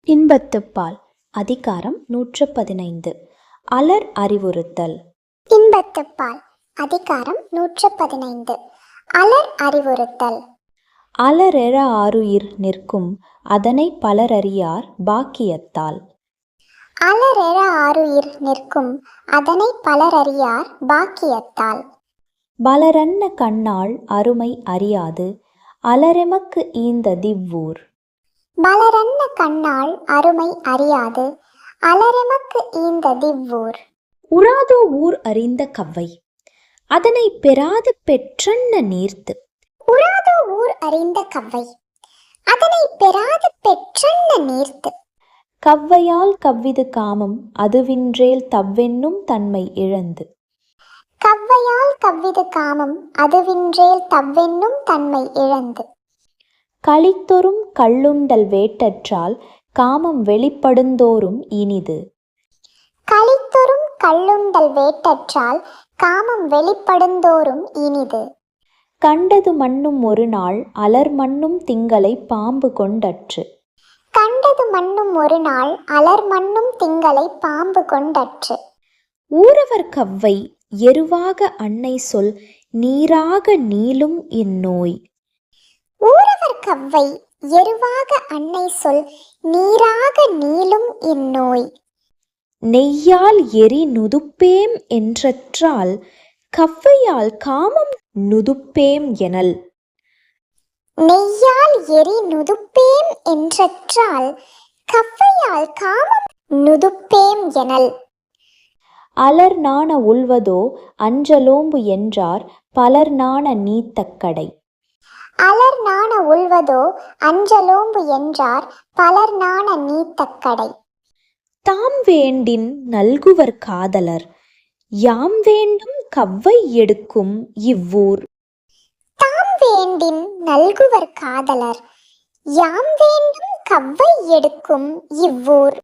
இன்பத்துப்பால் அதிகாரம் 115. அலர் அறிவுறுத்தல். இன்பத்துப்பால் அதிகாரம் 115. அலர் அறிவுறுத்தல். அலரெழ ஆருயிர் நிற்கும் அதனை பலரறியார் பாக்கியத்தால். அலரெழ ஆருயிர் நிற்கும் அதனை பலரறியார் பாக்கியத்தால். பலரன்ன கண்ணாள் அருமை அறியாது அலரெமக்கு ஈந்த திவ்வூர். பலரன்ன கண்ணாள் அருமை அறியாது அலரெமக்கு ஈந்த திவ்வூர். உறாதோ ஊர் அறிந்த கவ்வை அதனை பெறாது பெற்றன்ன நீர்த்து. உறாதோ ஊர் அறிந்த கவ்வை அதனை பெறாது பெற்றன்ன நீர்த்து. கவ்வையால் கவ்விது காமம் அதுவின்றேல் தவ்வென்னும் தன்மை இழந்து. கவ்வையால் கவ்விது காமம் அதுவின்றேல் தவ்வென்னும் தன்மை இழந்து. களித்தொறும் கள்ளுண்டல் வேட்டற்றால் காமம் வெளிப்படுந்தோறும் இனிது. களித்தொறும் கள்ளுண்டல் வேட்டற்றால் காமம் வெளிப்படுந்தோறும் இனிது. கண்டது மண்ணும் ஒரு நாள் அலர் மண்ணும் திங்களை பாம்பு கொண்டற்று. கண்டது மண்ணும் ஒரு நாள் அலர் மண்ணும் திங்களை பாம்பு கொண்டற்று. ஊரவர் கவ்வை எருவாக அன்னை சொல் நீராக நீளும் இந்நோய். ஊரவர் கவ்வை எருவாக அன்னை சொல் நீராக நீளும் இந்நோய். நெய்யால் எரி நுதுப்பேம் என்றற்றால் கவ்வையால் காமம் நுதுப்பேம் எனல். நெய்யால் எரி நுதுப்பேம் என்றற்றால் கவ்வையால் காமம் நுதுப்பேம் எனல். அலர் நாண உள்வதோ அஞ்சலோம்பு என்றார் பலர் நாண நீத்தக்கடை. அலர் நாண உள்வதோ அஞ்சலோம்பு என்றார் பலர் நாண நீத்தக்கடை. தாம் வேண்டின் நல்குவர் காதலர் யாம் வேண்டும் கவ்வை எடுக்கும் இவ்வூர். தாம் வேண்டின் நல்குவர் காதலர் யாம் வேண்டும் கவ்வை எடுக்கும் இவ்வூர்.